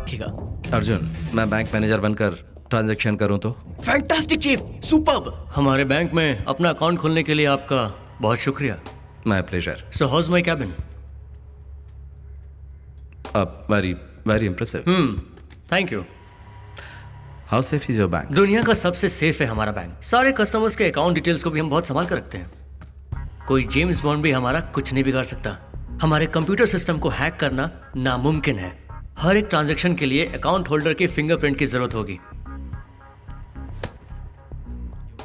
अर्जुन, मैं bank manager बनकर transaction करूं तो? Fantastic chief, superb. हमारे बैंक में अपना अकाउंट खोलने के लिए आपका बहुत शुक्रिया। My pleasure. So house my cabin? Very very impressive. Thank you. How safe is your bank? दुनिया का सबसे सेफ है हमारा बैंक। सारे कस्टमर्स के अकाउंट डिटेल्स को भी हम बहुत संभाल कर रखते हैं। कोई जेम्स बॉन्ड भी हमारा कुछ नहीं बिगाड़ सकता। हमारे कंप्यूटर सिस्टम को हैक करना नामुमकिन है। हर एक ट्रांजैक्शन के लिए अकाउंट होल्डर के फिंगरप्रिंट की जरूरत होगी।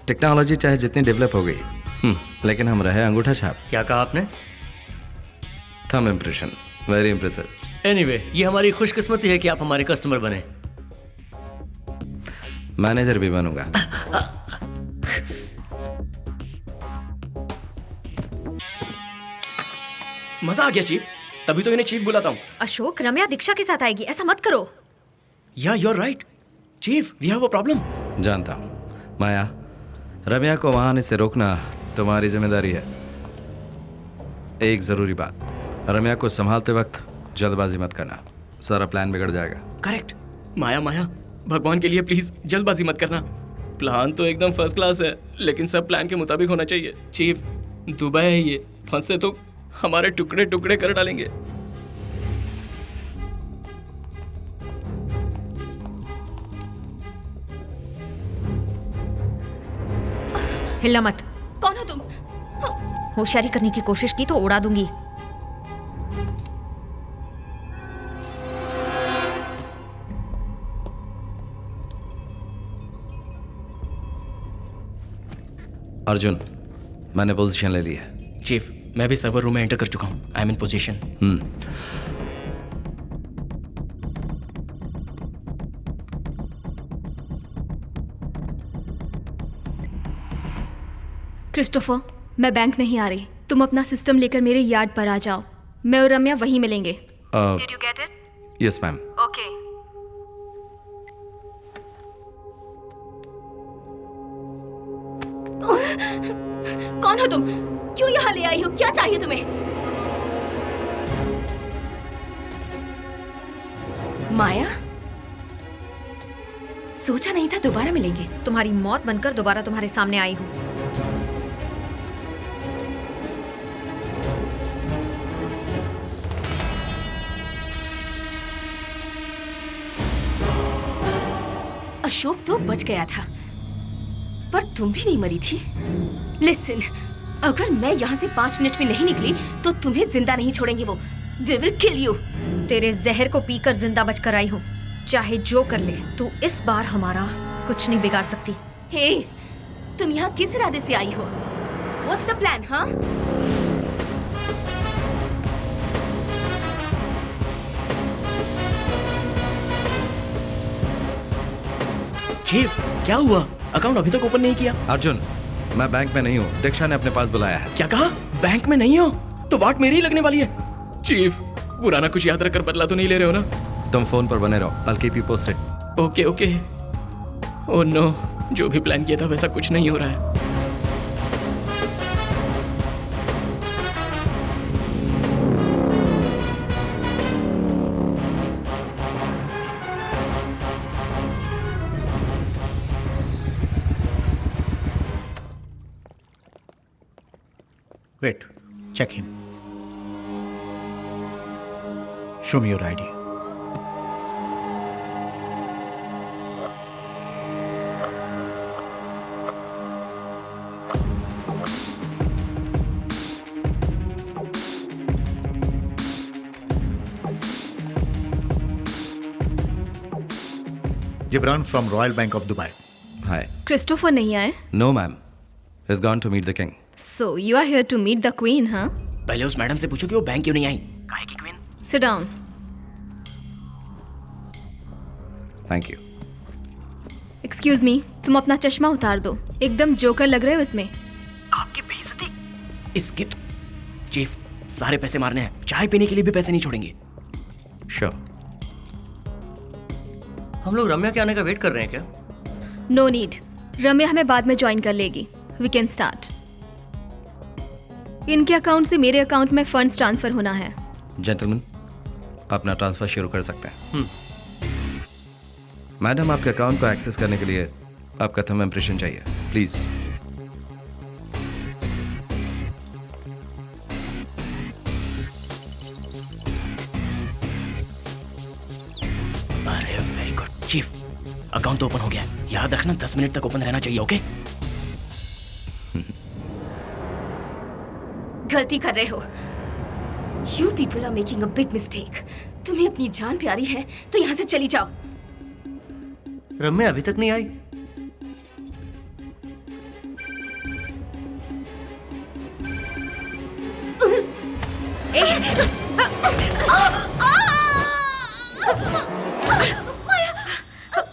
टेक्नोलॉजी चाहे जितनी डेवलप हो गई, लेकिन हम रहे अंगूठा छाप। क्या कहा आपने? Thumb impression, very impressive. Anyway, ये हमारी खुशकिस्मती है कि आप हमारे कस्टमर बने। मैनेजर भी बनूंगा। मजा आ गया चीफ, तभी तो इन्हें चीफ बुलाता हूँ। अशोक, रम्या दीक्षा के साथ आएगी, ऐसा मत करो। Yeah you are right chief, we have a problem. जानता हूँ माया, रम्या को वहां आने से रोकना तुम्हारी जिम्मेदारी है। एक जरूरी बात, रम्या को संभालते वक्त जल्दबाजी मत करना, सारा प्लान बिगड़ जाएगा। करेक्ट। माया, भगवान के लिए प्लीज जल्दबाजी मत करना। प्लान तो एकदम फर्स्ट क्लास है, लेकिन सब प्लान के मुताबिक होना चाहिए। चीफ, दुबई है ये, फंसे तो हमारे टुकड़े टुकड़े कर डालेंगे। हिलना मत। कौन हो तुम? होशियारी करने की कोशिश की तो उड़ा दूंगी। अर्जुन, मैंने पोजीशन ले ली है। चीफ, मैं भी सर्वर रूम में एंटर कर चुका हूँ। I am in position. Christopher, मैं बैंक नहीं आ रही। तुम अपना सिस्टम लेकर मेरे यार्ड पर आ जाओ। मैं और रम्या वहीं मिलेंगे। Did you get it? Yes ma'am. Okay. कौन हो तुम? क्यों यहाँ ले आई हो? क्या चाहिए तुम्हें? माया, सोचा नहीं था दोबारा मिलेंगे। तुम्हारी मौत बनकर दोबारा तुम्हारे सामने आई हूँ। अशोक तो बच गया था, पर तुम भी नहीं मरी थी। लिसन, अगर मैं यहाँ से 5 मिनट में नहीं निकली तो तुम्हें जिंदा नहीं छोड़ेंगे वो। They will kill you। तेरे जहर को पीकर जिंदा बचकर आई हूँ। चाहे जो कर ले, तू इस बार हमारा कुछ नहीं बिगाड़ सकती। हे, तुम यहाँ किस इरादे से आई हो? What's the plan, हाँ? चीफ, क्या हुआ? अकाउंट अभी तक ओपन नहीं किया। अर्जुन, मैं बैंक में नहीं हूँ, दीक्षा ने अपने पास बुलाया है। क्या कहा? बैंक में नहीं हो तो वाट मेरी ही लगने वाली है। चीफ, पुराना कुछ याद रखकर बदला तो नहीं ले रहे हो ना? तुम फोन पर बने रहो, I'll keep you posted। Okay. Oh no, जो भी प्लान किया था वैसा कुछ नहीं हो रहा है। Wait, check him. Show me your ID. Gibran from Royal Bank of Dubai. Hi। Christopher नहीं आए? No ma'am, he's gone to meet the king। So you are here to meet the queen, हाँ? पहले उस madam से पूछो कि वो bank क्यों नहीं आई। काहे की queen? Sit down। Thank you। Excuse me, तुम अपना चश्मा उतार दो, एकदम जोकर लग रहे हो इसमें। आपकी बेइज्जती। इसकी चीफ, सारे पैसे मारने हैं, चाय पीने के लिए भी पैसे नहीं छोड़ेंगे। Sure। हम लोग रम्या के आने का वेट कर रहे हैं क्या? No need, रम्या हमें बाद में ज्वाइन कर लेगी। We can start। इनके अकाउंट से मेरे अकाउंट में फंड्स ट्रांसफर होना है। जेंटलमैन, अपना ट्रांसफर शुरू कर सकते हैं। मैडम, आपके अकाउंट को एक्सेस करने के लिए आपका थंब इम्प्रेशन चाहिए, प्लीज। अरे very good chief, account open हो गया। याद रखना 10 मिनट तक ओपन रहना चाहिए, ओके? गलती कर रहे हो। You people are making a big mistake. तुम्हें अपनी जान प्यारी है तो यहाँ से चली जाओ। रम्या अभी तक नहीं आई।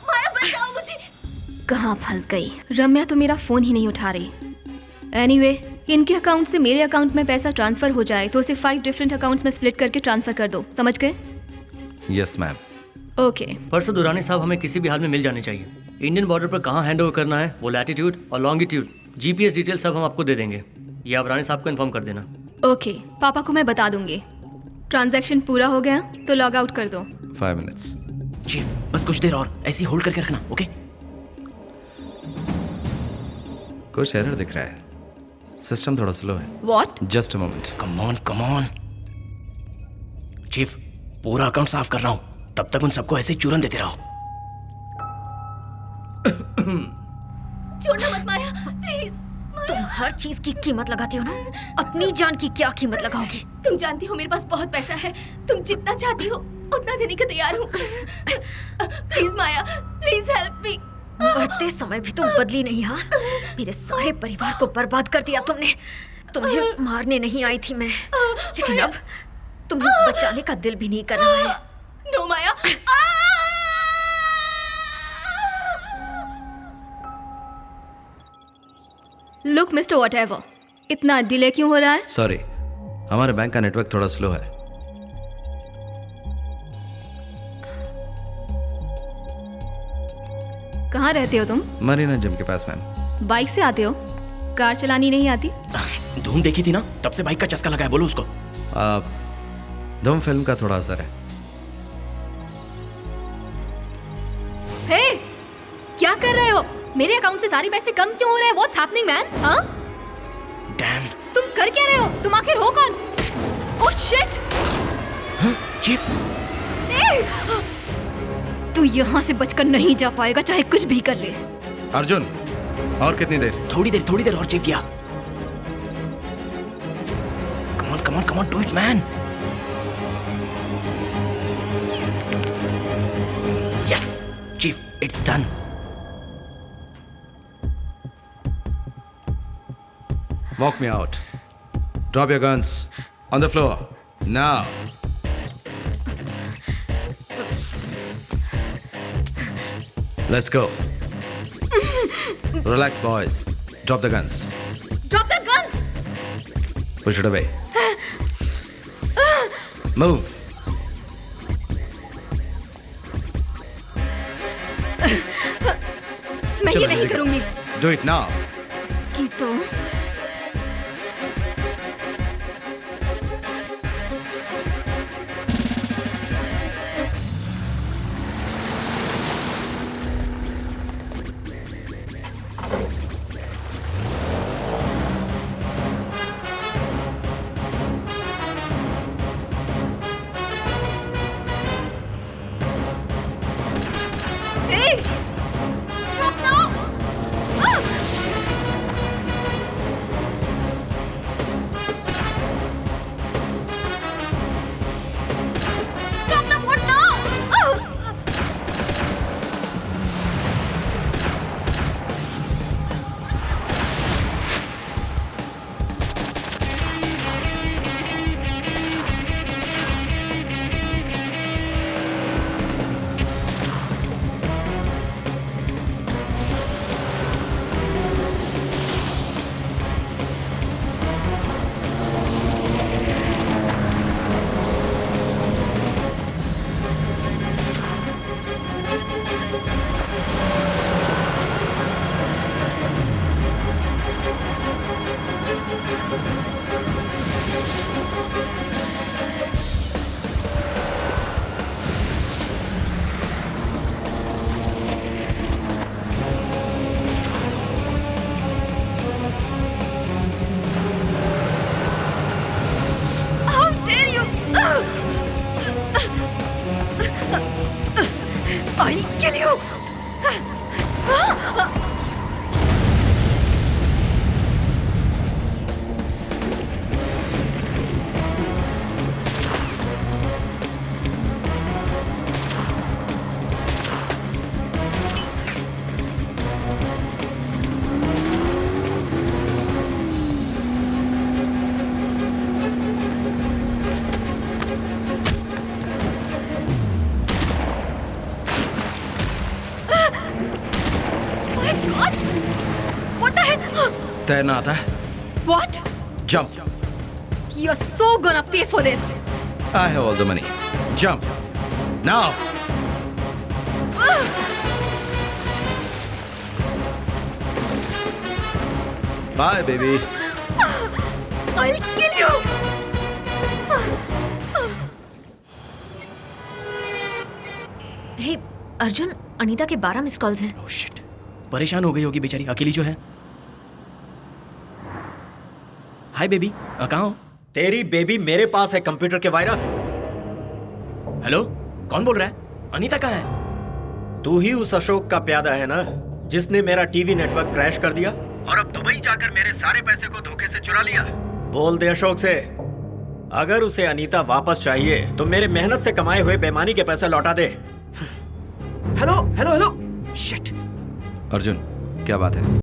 माया बचाओ मुझे। कहाँ फंस गई? रम्या तो मेरा फोन ही नहीं उठा रही। एनीवे, इनके अकाउंट से मेरे अकाउंट में पैसा ट्रांसफर हो जाए तो उसे 5 डिफरेंट अकाउंट्स में स्प्लिट करके ट्रांसफर कर दो, समझ गए? Yes ma'am. ओके। परसों दुरानी साहब हमें किसी भी हाल में मिल जाने चाहिए। इंडियन बॉर्डर पर कहाँ हैंड ओवर करना है, वो लैटिट्यूड और लॉन्गिट्यूड, जीपीएस डिटेल सब हम आपको दे देंगे। ये आप रानी साहब को इन्फॉर्म कर देना। ओके, पापा को मैं बता दूंगी। ट्रांजैक्शन पूरा हो गया तो लॉग आउट कर दो। 5 मिनट्स। चीफ बस कुछ देर और ऐसे ही होल्ड करके रखना, ओके? कुछ एरर दिख रहा है, सिस्टम थोड़ा स्लो है। What? Just a moment. Come on chief, पूरा अकाउंट साफ कर रहा हूँ, तब तक उन सबको ऐसे ही चूरन देते रहो। छोड़ना मत माया, प्लीज। तुम हर चीज की कीमत लगाती हो ना, अपनी जान की क्या कीमत लगाओगी? तुम जानती हो मेरे पास बहुत पैसा है, तुम जितना चाहती हो उतना देने को तैयार हूँ। Please Maya, please help me. मरते समय भी तुम बदली नहीं। हाँ, मेरे सारे परिवार को बर्बाद कर दिया तुमने। तुम्हें मारने नहीं आई थी मैं, लेकिन अब तुम्हें बचाने का दिल भी नहीं कर रहा है। नो माया। लुक मिस्टर व्हाटएवर, इतना डिले क्यों हो रहा है? सॉरी, हमारे बैंक का नेटवर्क थोड़ा स्लो है। कहाँ रहते हो तुम? मरीना जिम के पास मैम। बाइक से आते हो? कार चलानी नहीं आती? धूम देखी थी ना, तब से बाइक का चस्का लगा है, बोलो उसको। धूम फिल्म का थोड़ा असर है। हे, क्या कर रहे हो? मेरे अकाउंट से सारे पैसे कम क्यों हो रहे हैं? What's happening man? हाँ, डैम। तुम कर क्या रहे हो? तुम आखिर हो कौन? Oh shit! चीफ तू यहाँ से बचकर नहीं जा पाएगा, चाहे कुछ भी कर ले। अर्जुन, और कितनी देर? थोड़ी देर और चीफ। या come on do it man. Yes chief, it's done. Walk me out. Drop your guns on the floor. Now. Let's go. Relax, boys. Drop the guns. Drop the guns! Push it away. Move. मैं चलो, ये नहीं जल्दी करो। करूंगी। Do it now. इसकी तो Hey! Stop now! Ah! Stop the boat now! Ah! I'll kill you. My God! What the hell? तैरना आता है? What? Jump. You're so gonna pay for this. I have all the money. Jump. Now. Bye, baby. I'll kill you. Hey, Arjun, Anita के 12 miss calls हैं। Oh shit, परेशान हो गई होगी बेचारी, अकेली जो है। हाय बेबी, कहाँ हो? तेरी बेबी मेरे पास है कंप्यूटर के वायरस। हेलो, कौन बोल रहा है? अनीता कहाँ है? तू ही उस अशोक का प्यादा है ना, जिसने मेरा टीवी नेटवर्क क्रैश कर दिया और अब दुबई जाकर मेरे सारे पैसे को धोखे से चुरा लिया। बोल दे अशोक से, अगर उसे अनीता वापस चाहिए तो मेरे मेहनत से कमाए हुए बेईमानी के पैसे लौटा दे। Hello hello hello, shit. Arjun, क्या बात है?